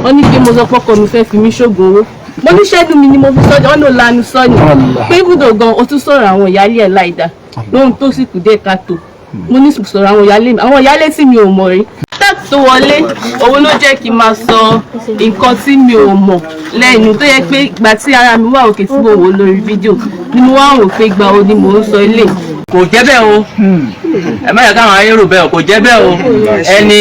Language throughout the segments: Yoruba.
wọ́n ní pé mo sọ pọ́kọ mi fẹ́ fi mí ṣògùn owó mo ní ṣẹ́nu mi ni mo fi sọ́jà wọ́n ló lanu sọ́ni pé ibùdó gan o tún sọ̀rọ̀ àwọn ìyáálé ẹ̀ láìda lóhun tó sì kù dé káàtó mo ní sọ̀rọ̀ àwọn ìyáálé tí mi ò mọ̀ rí táàkì tó wọlé òun ló jẹ́ kí n máa sọ nǹkan tí mi ò mọ̀ lẹ́nu tó yẹ pé ìgbà tí ara mi wà òkè tí mo wò lórí fídíò ni mo wá rò pé ìgbà wo ni mò ń sọ ilé. kò jẹ́ bẹ́ẹ̀ o ẹ má yẹ káwọn ayé rò bẹ́ẹ̀ o kò jẹ́ bẹ́ẹ̀ o ẹni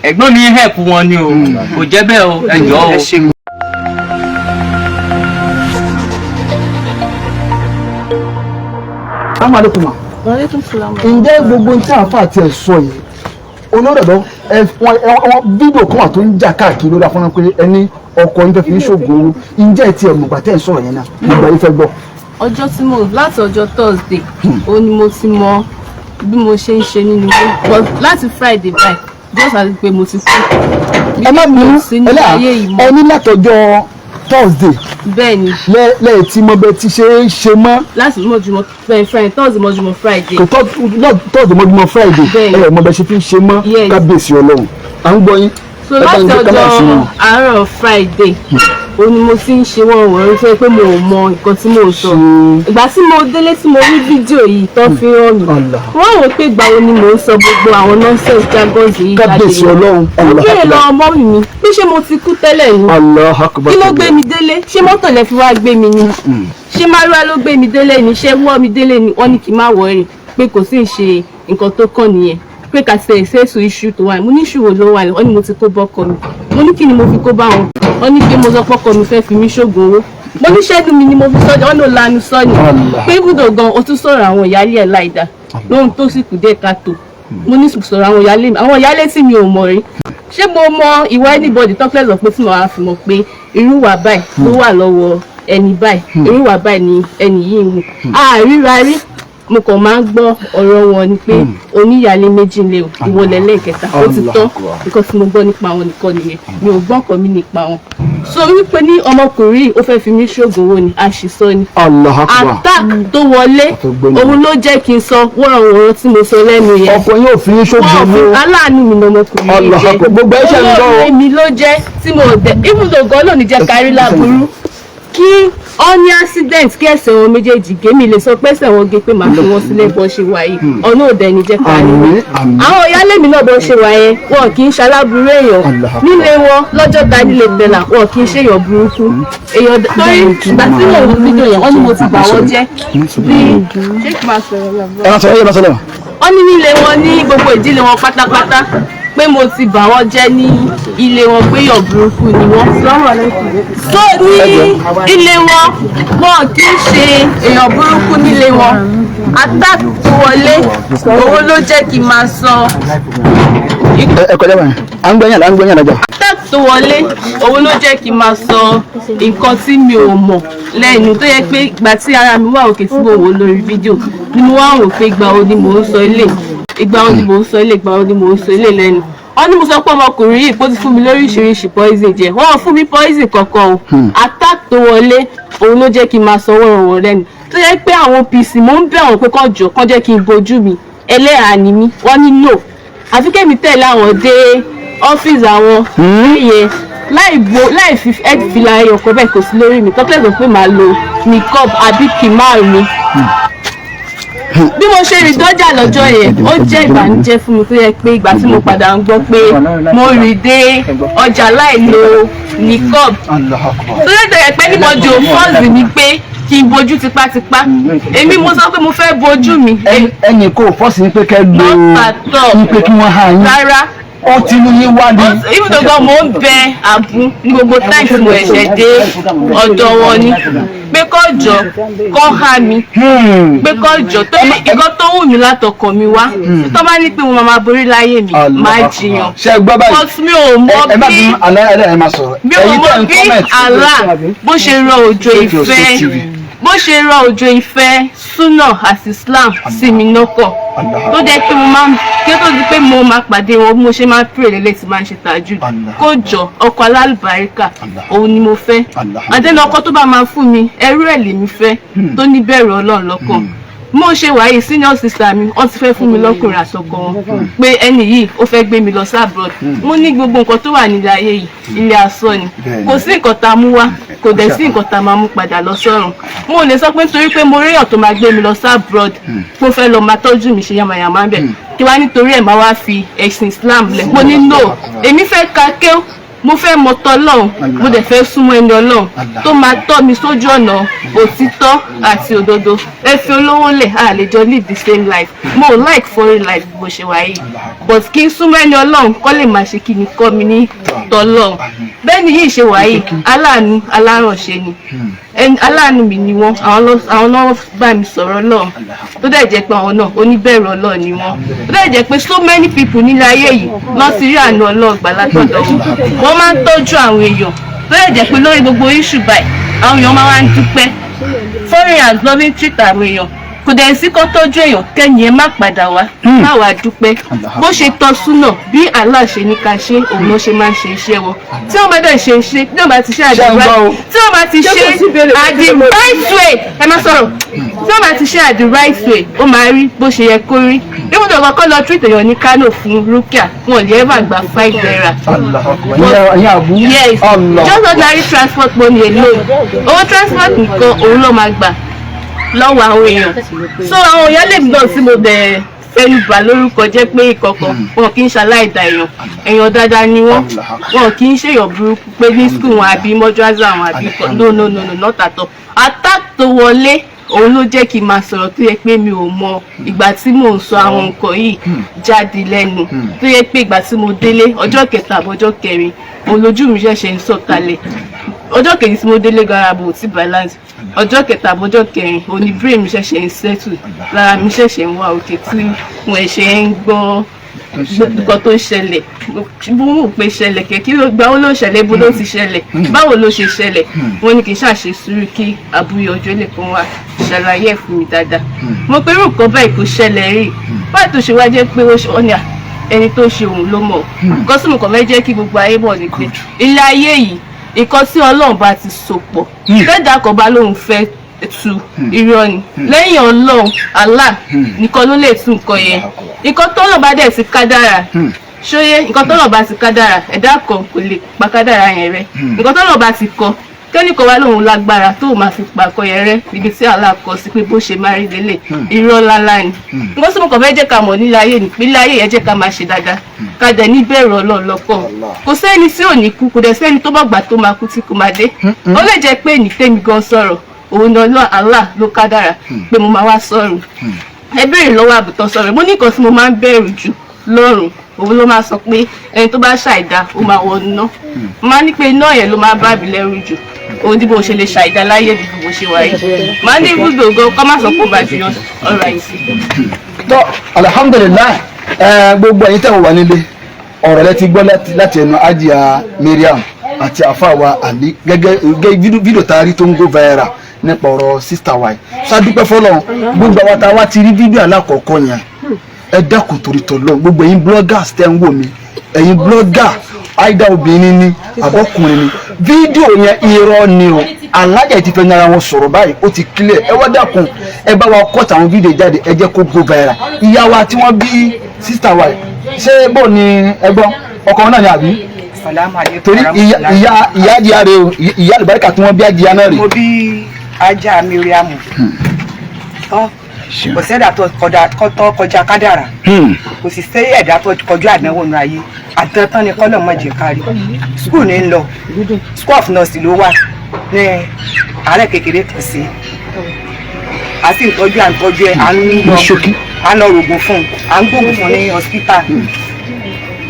ẹ̀gbọ́n mi help wọn ni o kò jẹ́ bẹ́ẹ̀ o ẹ jọ̀ọ́ o. Amalekuma. Ǹjẹ́ gbogbo ní àáfà àti ẹ̀sọ́ yìí olóòdọ̀dọ̀ ẹ̀wọ̀n fídíò kan wà tó ń jà káàkiri lórí afọ́nà pé ẹni ọkọ yín fẹ́ fi ń ṣògùn owó ǹjẹ́ ti ẹ̀mùgbà tẹ́ ń sọ̀rọ̀ yẹn náà nígbà yìí fẹ́ gbọ́. ọjọ́ tí mo láti ọjọ́ Thursday ó ní mo ti mọ bí mo ṣe ń ṣe nínú ilé but láti Friday báyìí just as pé mo ti kú. ẹ má bínú ẹni látọjọ́ Thursday bẹ́ẹ̀ni lẹ́yìn tí mo bẹ ti ṣe é ṣe mọ́. láti mọ́júmọ́ Friday Thursday mọ́júmọ́ Friday. kò Thursday mọ́júmọ́ Friday ẹ̀ mo bẹ ṣe fi ń ṣe mọ́ kábíyèsí Ọlọ́run à ń gbọ́ yín. so láti ọjọ́ àárọ̀ Friday ó ní mo ti ń ṣe wọ́n wọ̀nyí tó yẹ pé mo ò mọ nǹkan tí mo sọ ìgbà tí mo délé tí mo rí fídíò yìí tó fi hàn mí wọ́n rò pé ìgbà wo ni mò ń sọ gbogbo àwọn nonsense jargons yìí jáde kábíyèsí Ọlọ́run mo béèrè lọ́wọ́ mọ́ mi bí ṣé mo ti kú tẹ́lẹ̀ ni kí ló gbé mi délé ṣé mọ́tò lẹ fi wá gbé mi ni ṣé márúwá ló gbé mi délé ni ṣé wọ́ mi délé ni wọ́n ní kí n má wọ̀ọ́rì pé kò sí ìṣe nǹkan tó kàn nìyẹn pé kà sí ẹ̀sẹ̀sù iṣu tó wà mo ní ìṣòro ló wà wọ́n ní mo ti kó bọ́kọ mi mo ní kí ni mo fi kó bá wọn wọ́n ní pé mo sọ pọ́kọ mi fẹ́ fi mí ṣògùn owó mo ní ṣẹ́nu mi ni mo fi sọ́jà wọ́n ló lanu sọ́ni pé ibùdó gan o tún sọ̀rọ̀ àwọn ìyáálé ẹ̀ láìda lóhun tó sì kù dé káàtó mo ní sọ̀rọ̀ àwọn ìyáálé tí mi ò mọ̀ rí ṣé mo mọ ìwà anybody talkless of pé tí mo wá fi mọ̀ pé irú wà báyìí ló wà lọ́wọ́ ẹni báyìí irú wà báyìí ni ẹni yìí ń wù àríra rí mo kàn máa ń gbọ́ ọ̀rọ̀ wọn ni pé oníyàlé méjì lè ìwọlẹ̀ lẹ́ẹ̀kẹta ó ti tán nǹkan tí mo gbọ́ nípa wọn nìkan nìyẹn mi ò gbọ́ nǹkan mi nípa wọn. so wípé ní ọmọkùnrin ó fẹ́ fi mí ṣoògùn owó ni àṣìṣọ ni attack tó wọlé òun ló jẹ́ kí n sọ wọ́rọ̀wọ́rọ̀ tí mo sọ lẹ́nu yẹn. ọkọ yóò fi yín ṣoògùn owó aláàánú mi lọmọkùnrin yìí jẹ́ gbogbo ẹ̀ṣẹ̀ ń lọ owó mi ló jẹ́ tí mo dẹ̀ ibùdó gan lónìí jẹ́ kárí láburú kí ọ ní accident kí ẹsẹ̀ wọn méjèèjì gé mi lè sọ pé ẹsẹ̀ wọn gé pé màá fi wọn sílẹ̀ bọ́ ṣe wà yìí ọ̀nà òde ni jẹ́ ká ní. àwọn ìyáálé mi náà bọ́ ṣe wà yẹn wọn kì í ṣaláburú èèyàn nílé wọn lọ́jọ́ ta nílé tẹ̀là wọn kì í ṣèyàn burúkú èèyàn torí ìgbà tí mo wo fídíò yẹn wọ́n ní mo ti bà wọ́n jẹ́ bí ṣé kí máa sọ̀rọ̀ lọ́wọ́. wọ́n ní nílé wọn ní gbogbo ìdílé wọn pátápátá pé mo ti bà wọ́n jẹ́ ní ilé wọn pé yọ̀ burúkú ni wọ́n. so ní ilé wọn kì í ṣe èèyàn burúkú nílé wọn attack tó wọlé owó ló jẹ́ kí n máa sọ. ẹ kọjá báyìí à ń gbẹ̀yìn àlájà. attack tó wọlé owó ló jẹ́ kí n máa sọ nǹkan tí mi ò mọ̀ lẹ́nu tó yẹ pé ìgbà tí ara mi wà òkè tí mo wò lórí fídíò ni mo wá rò pé ìgbà wo ni mò ń sọ ilé ìgbà wo ni mò ń sọ ilé lẹ́nu wọ́n ní mo sọ pé ọmọkùnrin yìí kó ti fún mi lóríṣiríṣi poison jẹ wọ́n fún mi poison kankan o attack tó wọlé òun ló jẹ́ kí n máa sọ wọ́rọ̀wọ́ lẹ́nu tó yẹ pé àwọn OPC mò ń bẹ̀ wọ́n pé kán jọ kán jẹ́ kí n bojú mi ẹlẹ́hàá ni mí wọ́n ní no àfi kẹ́mi tẹ̀lé àwọn dé ọ́fíìsì àwọn yẹn láì fi fìlà ẹyọkọ bẹ́ẹ̀ kò sí lórí mi tọ́pẹ́ sọ pé màá lo niqab àbí kìmáà mi bí mo ṣe rí dọ́jà lọ́jọ́ yẹn ó jẹ́ ìbànújẹ́ fún mi tó yẹ pé ìgbà tí mo padà ń gbọ́ pé mo rí dé ọjà láì lo niqab tó yẹ tẹ̀yẹ pé ní mo jò fọ́ọ̀sì mi pé kí n bojú tipátipá èmi mo sọ pé mo fẹ́ bojú mi. ẹnì kò fọ́ọ̀sì ní pé kẹ́ lo ní pé kí wọ́n há yín rárá ó ti mú yín wá ní. ibùdó gan mo ń bẹ àbú ní gbogbo táìsì mo ẹ̀ṣẹ̀ dé ọ̀dọ̀ wọn ni pé kó jọ kó há mi pé kó jọ tó nǹkan tó wù mí látọkàn mi wá tó bá ní pé mo máa borí láyé mi máa jiyàn mi ò mọ bí àlá bó ṣe rọ òjò ìfẹ́ súnà àti Islam sí mi lọ́kọ̀ tó jẹ́ pé mo máa kí ó tó di pé mo máa pàdé wọn bí mo ṣe máa ń pèrè lélẹ̀ tí máa ń ṣe tàjú kó jọ ọkọ alálùbáríkà òun ni mo fẹ́ àdéhùn ọkọ tó bá máa fún mi ẹrú ẹ̀ lèmi fẹ́ tó ní bẹ̀rù Ọlọ́run lọ́kàn mo ṣe wáyé senior sister mi wọ́n ti fẹ́ fún mi lọ́kùnrin àtọkọ wọn pé ẹni yìí ó fẹ́ gbé mi lọ sí abroad mo ní gbogbo nǹkan tó wà nílé ayé yìí ilé asán ni kò sí nǹkan tá a mú wá kò dẹ̀ sí nǹkan tá a máa mú padà lọ sọ́run mo lè sọ pé nítorí pé mo réyàn tó máa gbé mi lọ sí abroad tó fẹ́ lọ máa tọ́jú mi ṣe yamayama bẹ̀ kí wá nítorí ẹ̀ máa wá fi ẹ̀sìn Islam lẹ̀ mo ní no èmi fẹ́ ka kéw mo fẹ́ mọ tọ́lọ́run mo dẹ̀ fẹ́ súnmọ́ ẹni Ọlọ́run tó máa tọ́ mi sójú ọ̀nà òtítọ́ àti òdodo ẹ fi olówó lẹ̀ a lè jọ live the same life mo like foreign life bó ṣe wáyé but kí n súnmọ́ ẹni Ọlọ́run kọ́ lè máa ṣe kí ni kọ́ mi ní tọ́lọ́run bẹ́ẹ̀ ni yìí ṣe wáyé aláàánú alárànṣe ni aláàánú mi ni wọ́n àwọn náà bá mi sọ̀rọ̀ Ọlọ́run tó dẹ̀ jẹ́ pé àwọn náà oníbẹ̀rù Ọlọ́run ni wọ́n tó dẹ̀ jẹ́ pé so many people nílé ayé yìí lọ́ ti rí àánú Ọlọ́run gbà látọ̀dọ̀ wọn máa ń tọ́jú àwọn èèyàn tó lè jẹ́ pé lórí gbogbo issue báyìí àwọn èèyàn máa ń dúpẹ́ foreigners loving treat àwọn èèyàn kò dẹ̀ sí kó tọ́jú èèyàn kẹ́yìn ẹ má padà wá má wàá dúpẹ́ bó ṣe tọ́ súnà bí Allah ṣe ní ká ṣe òun ló ṣe máa ń ṣe iṣẹ́ wọn tí wọ́n bá dẹ̀ ṣe tí wọ́n bá ti ṣe tí wọ́n bá ti ṣe at the right way ẹ má sọ̀rọ̀ tí wọ́n bá ti ṣe at the right way ó máa rí bó ṣe yẹ kó rí even though kọ́kọ́ lọ treat èèyàn ní Kano fún Rukia wọn ò lè ever gba $5. Yes just ordinary transport money alone owó transport nìkan òun ló máa gbà lọ́wọ́ àwọn èèyàn so àwọn èèyàn lè gbọ́ sí mo bẹ̀rẹ̀ fẹ́nu bà lórúkọ jẹ́ pé ìkọ̀kọ̀ wọn kì í ṣaláìda èèyàn dáadáa ni wọn kì í ṣèyàn burúkú pé ní skul wọn àbí mọ́júázà wọn àbí no not at all attack tó wọlé òun ló jẹ́ kí n máa sọ̀rọ̀ tó yẹ pé mi ò mọ ìgbà tí mò ń sọ àwọn nǹkan yìí jáde lẹ́nu tó yẹ pé ìgbà tí mo délé ọjọ́ kẹta àbọ̀jọ́ kẹrin òun lójú mi ṣẹ̀ṣẹ̀ ń sọ̀kalẹ̀ ọjọ́ kejì tí mo délé garabo ti balance ọjọ́ kẹta àbọ̀jọ́ kẹrin òní brain mi ṣẹ̀ṣẹ̀ ń settle lára mi ṣẹ̀ṣẹ̀ ń wá òkè tí mo ṣe ń gbọ́ nǹkan tó ṣẹlẹ̀ bó mú pé ṣẹlẹ̀ kí ló gbà ó ló ṣẹlẹ̀ bó ló ti ṣẹlẹ̀ báwo ló ṣe ṣẹlẹ̀ wọ́n ní kí n ṣàṣe sùúrù kí àbúyọ ọjọ́ lè kàn wá ṣàlàyé ẹ̀ fún mi dáadáa mo pé irú nǹkan báyìí kò ṣẹlẹ̀ rí báyìí tó ṣe wá jẹ́ pé ó ní ẹni tó ṣe òun ló mọ̀ nǹkan tí mo kàn fẹ́ jẹ́ kí gbogbo ayé mọ̀ ni pé ilé ayé yìí nǹkan tí Ọlọ́run bá ti so pọ̀ fẹ́dà kan bá lóun fẹ́ tu irọ́ ni lẹ́yìn Ọlọ́run Allah nìkan ló lè tú nǹkan yẹn nǹkan tọ́lọ̀ bá dẹ̀ ti kádàrà ṣóyé nǹkan tọ́lọ̀ bá ti kádàrà ẹ̀dá kan kò lè pa kádàrà yẹn rẹ́ nǹkan tọ́lọ̀ bá ti kọ kẹ́nìkan wá lóun lágbára tó máa fi pàkọ yẹn rẹ́ níbi tí Allah kọ sí pé bó ṣe máa rí lélẹ̀ irọ́ lálá ni nǹkan tí mo kàn fẹ́ jẹ́ ká mọ̀ nílé ayé ni pé ilé ayé yẹn jẹ́ ká máa ṣe dáadáa ká dẹ̀ ní bẹ̀rù Ọlọ́run lọ́kàn kò sẹ́ni tí ò ní kú kò dẹ̀ sẹ́ni tó bá gbà tó máa kú tí kò máa dé ó lè jẹ́ pé ní tèmi gan sọ̀rọ̀ òun náà Allah ló kádàrà pé mo máa wá sọ̀rọ̀ ẹ béèrè lọ́wọ́ àbùtọ́ sọ̀rọ̀ mo ní nǹkan tí mo máa ń bẹ̀rù jù lọ́rùn òun ló máa sọ pé ẹni tó bá ṣàìdá ó máa wọ iná mo máa ní pé iná yẹn ló máa bá mi lẹ́rù jù òun tí bó ṣe lè ṣàìdá láyé bí bó ṣe wáyé máa ní ibùdó gan kọ́ má sọ pé ó bá jù ọ̀rọ̀ àìsí. tó alhamdulilayi gbogbo ẹ̀yin tẹ́ wà nílé ọ̀rọ̀ rẹ ti gbọ́ láti ẹnu Hajiya Mariam àti àfàwà àlí gẹ́gẹ́ fídíò tá a rí tó ń go viral nípa ọ̀rọ̀ sísítà wa yìí ṣàdúpẹ́ fọlọ́run gbogbo àwọn tá a wá ti rí fídíò alákọ̀ọ́kọ́ yẹn ẹ dákun torí tọ́lọ́run gbogbo ẹ̀yin bloggers tẹ́ ń wò mí ẹ̀yin blogger àìdá obìnrin ni àbọ̀kùnrin ni fídíò yẹn irọ́ ni o alájà ti fẹ́ nyara wọn sọ̀rọ̀ báyìí ó ti clear ẹ wá dákun ẹ bá wa cut àwọn fídíò jáde ẹ jẹ́ kó go viral ìyá wa tí wọ́n bí sísítà wa yìí ṣé bó ni ẹgbọ́n ọkọ náà ni àbí torí ìyá àjíyá rẹ o ìyá àlùbáríkà tí wọ́n bí àjíyá náà rè. mo bí ajá Mariam kò sẹ́dá tó kọjá kádàrà kò sì sí ẹ̀dá tó kọjú àdánwò nù ayé àtẹ̀tán ni kọ́lọ̀ mọ̀jẹ̀ kárí skul ní ń lọ school of nurse ló wà ní àárẹ̀ kékeré kan sí a sì ń tọ́jú ẹ̀ à ń lọ rògùn fún un à ń gbógun fún un ní hospital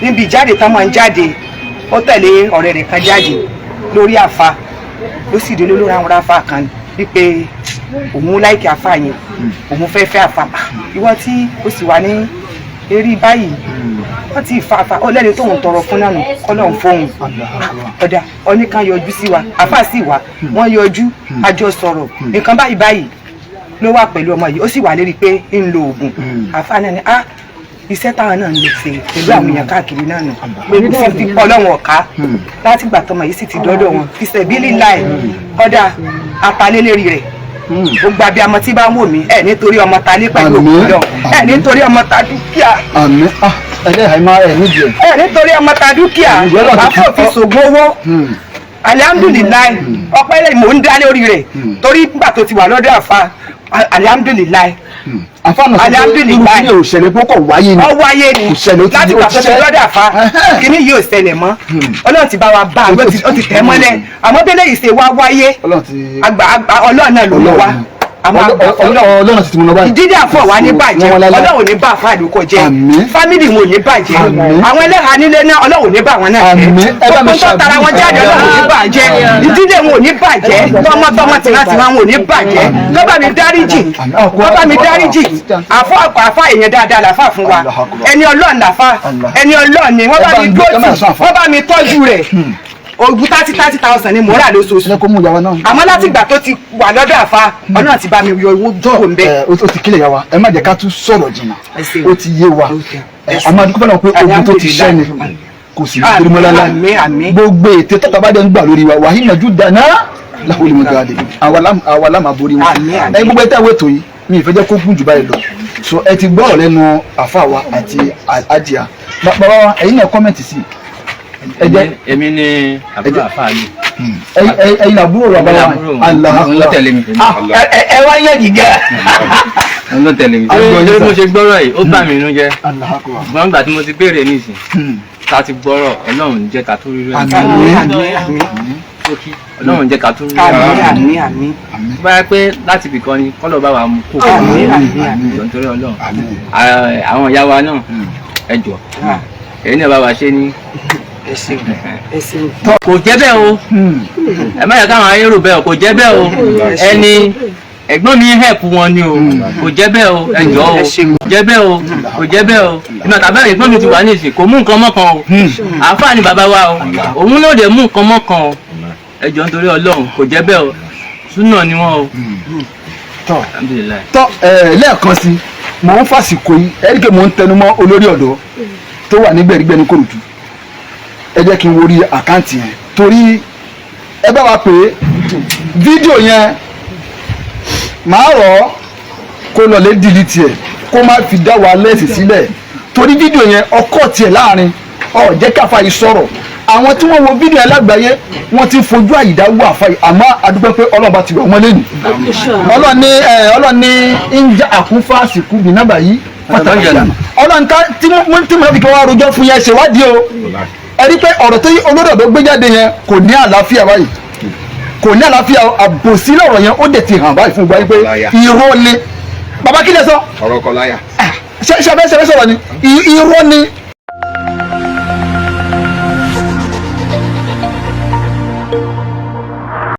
níbi ìjáde tán máa ń jáde ó tẹ̀lé ọ̀rẹ́ rẹ̀ kan jáde lórí àfa ló sì dé lórí àwọn àfa kan wípé òun láìkí àfa yẹn òun fẹ́ fẹ́ àfa ìwọ tí ó sì wà ní eré báyìí wọ́n ti fa àfa ó lẹ́ni tóun tọrọ fún náà kọ́lọ̀ ń fóun ọ̀dà oníkan yọjú sí wa àfa sì wà wọ́n yọjú àjọ sọ̀rọ̀ nǹkan báyìí ló wà pẹ̀lú ọmọ yìí ó sì wà lérí pé ń lo oògùn àfa náà ni iṣẹ́ táwọn náà ń lè ṣe pẹ̀lú àwọn èèyàn káàkiri náà nù pé kò fi ọlọ́run ọ̀ká láti gbà tọmọ yìí sì ti dọ́dọ̀ wọn ìṣẹ̀bílì láì ọ̀dà apalélẹ́rì rẹ̀ gbogbo abiyamọ tí bá ń wò mí ẹ nítorí ọmọ ta ní pẹ̀lú òkúdọ̀ ẹ nítorí ọmọ ta dúkìá. àmín ẹlẹ́hàá máa ẹ̀ nídìí ẹ̀. ẹ nítorí ọmọ ta dúkìá àfọ̀fin ṣògùn owó alihamudulilayi ọpẹ́ lẹ́yìn mò ń dá lórí rẹ̀ torí nígbà tó ti wà lọ́dọ̀ àfa alihamudulilayi. àfààní alihamudulilayi irú òṣèlè púpọ̀ wáyé ni. ọ wáyé ni láti gbà tó ti lọ́dọ̀ àfa kíní yóò ṣẹlẹ̀ mọ́ ọlọ́run ti bá wa bá ó ti tẹ̀ mọ́lẹ̀ àmọ́ bẹ́lẹ̀ yìí ṣe wá wáyé ọlọ́run náà ló lọ wá. ọlọ́run ti ti mú lọ báyìí. dídí àfọ̀ wa ní bàjẹ́ ọlọ́run ní bá àfa àdúgbò jẹ́ fámìlì wọn ò ní bàjẹ́ àwọn ẹlẹ́hà nílé náà ọlọ́run ní bá wọn náà jẹ́ gbogbo tó tara wọn jáde ọlọ́run ní bàjẹ́ dídí wọn ò ní bàjẹ́ tọmọtọmọ tìǹtìǹ wọn ò ní bàjẹ́ lọ́ba mi dáríjì lọ́ba mi dáríjì àfa èèyàn dáadáa làfà fún wa ẹni ọlọ́run làfà ẹni ọlọ́run ni wọ́n bá mi gbòòtì wọ́n bá mi tọ́jú rẹ̀ ogun 30,000 ni mo rà lóṣooṣù àmọ́ láti ìgbà tó ti wà lọ́dọ̀ àfa ọ̀nà ti bá mi yọ owó jókòó ń bẹ́. ó ti kílẹ̀ yà wá ẹ má jẹ́ ká tún sọ̀rọ̀ jìnnà ó ti yé wa àmọ́ adúgbò náà pé ogun tó ti ṣẹ́ ni kò sì ní torí mọ́lá gbogbo ètò tọ́ta bá dẹ̀ ń gbà lórí wa wàhíì nàjú dáná láwọn olùmọ̀gá àdè àwa lámà borí wọn ẹ̀yin gbogbo ẹ̀ta wẹ̀tò yìí mi ìfẹ́ jẹ́ kó gùn jù báyìí lọ so ẹ ti gbọ́rọ̀ lẹ́nu àfa wa àti àdìyà bàbá wa ẹ̀yin náà kọ́mẹ̀ntì sí èmi ni àbúrò àfáà mi. ẹ̀yin àbúrò bàbá wa Allah ló tẹ̀lé mi. ẹ wá yẹ gíga. ló tẹ̀lé mi. ṣé mo ṣe gbọ́rọ̀ yìí ó bà mí inú jẹ́. ṣùgbọ́n nígbà tí mo ti béèrè nísìn ká ti gbọ́rọ̀ ọlọ́run jẹ́ ká tó rí rẹ̀. ọlọ́run jẹ́ ká tó rí rẹ̀. bá yẹ pé láti ibì kan ni kọ́lọ̀ bá wa mú kó kó nítorí ọlọ́run. àwọn ìyá wa náà ẹ jọ̀ọ́ èyí náà bá wa ṣe ní. kò jẹ́ bẹ́ẹ̀ o ẹ má yẹ káwọn ayé rò bẹ́ẹ̀ o kò jẹ́ bẹ́ẹ̀ o ẹni ẹ̀gbọ́n mi help wọn ni o kò jẹ́ bẹ́ẹ̀ o ẹ jọ̀ọ́ o kò jẹ́ bẹ́ẹ̀ o kò jẹ́ bẹ́ẹ̀ o ìmọ̀ tàbí ẹ̀gbọ́n mi ti wà ní ìsìn kò mú nǹkan mọ́kan o àáfàá ni bàbá wa o òun náà dẹ̀ mú nǹkan mọ́kan o ẹ jọ̀ọ́ nítorí Ọlọ́run kò jẹ́ bẹ́ẹ̀ o súnà ni wọ́n o. tọ́ lẹ́ẹ̀kan sí mò ń fàsìkò yìí ẹ̀ríkẹ́ mò ń tẹnumọ́ olórí ọ̀dọ́ tó wà ní gbẹ̀rígbẹ̀ ní Kòròdú ẹ jẹ́ kí n worí àkáǹtì yẹn torí ẹ bá wa pè é fídíò yẹn màá rọ̀ ọ́ kó lọ lé dìlítì ẹ̀ kó má fi dá wa lẹ́sìn sílẹ̀ torí fídíò yẹn ọkọ̀ tiẹ̀ láàrin jẹ́ káfa yìí sọ̀rọ̀ àwọn tí wọ́n wo fídíò yẹn lágbàáyé wọ́n ti fojú àyídá wọ àfa yìí àmọ́ adúgbò pé Ọlọ́run bá ti wọ̀ wọ́n lẹ́nu Ọlọ́run ní ń já àkúnfà àsìkú bí nábà yìí pàtàkì Ọlọ́run ká tí mo fi kí wọ́n rojọ́ fún yẹn ṣèwádìí o ẹ rí pé ọ̀rọ̀ tó olórí ọ̀dọ́ gbé jáde yẹn kò ní àlàáfíà báyìí kò ní àlàáfíà àbòsí lọ́rọ̀ yẹn ó dẹ̀ ti hàn báyìí fún gbáyé pé irọ́ ni bàbá kí lẹ sọ. ọ̀rọ̀ kọ láyà. ṣe abẹ́ sọ̀rọ̀ ni irọ́ ni.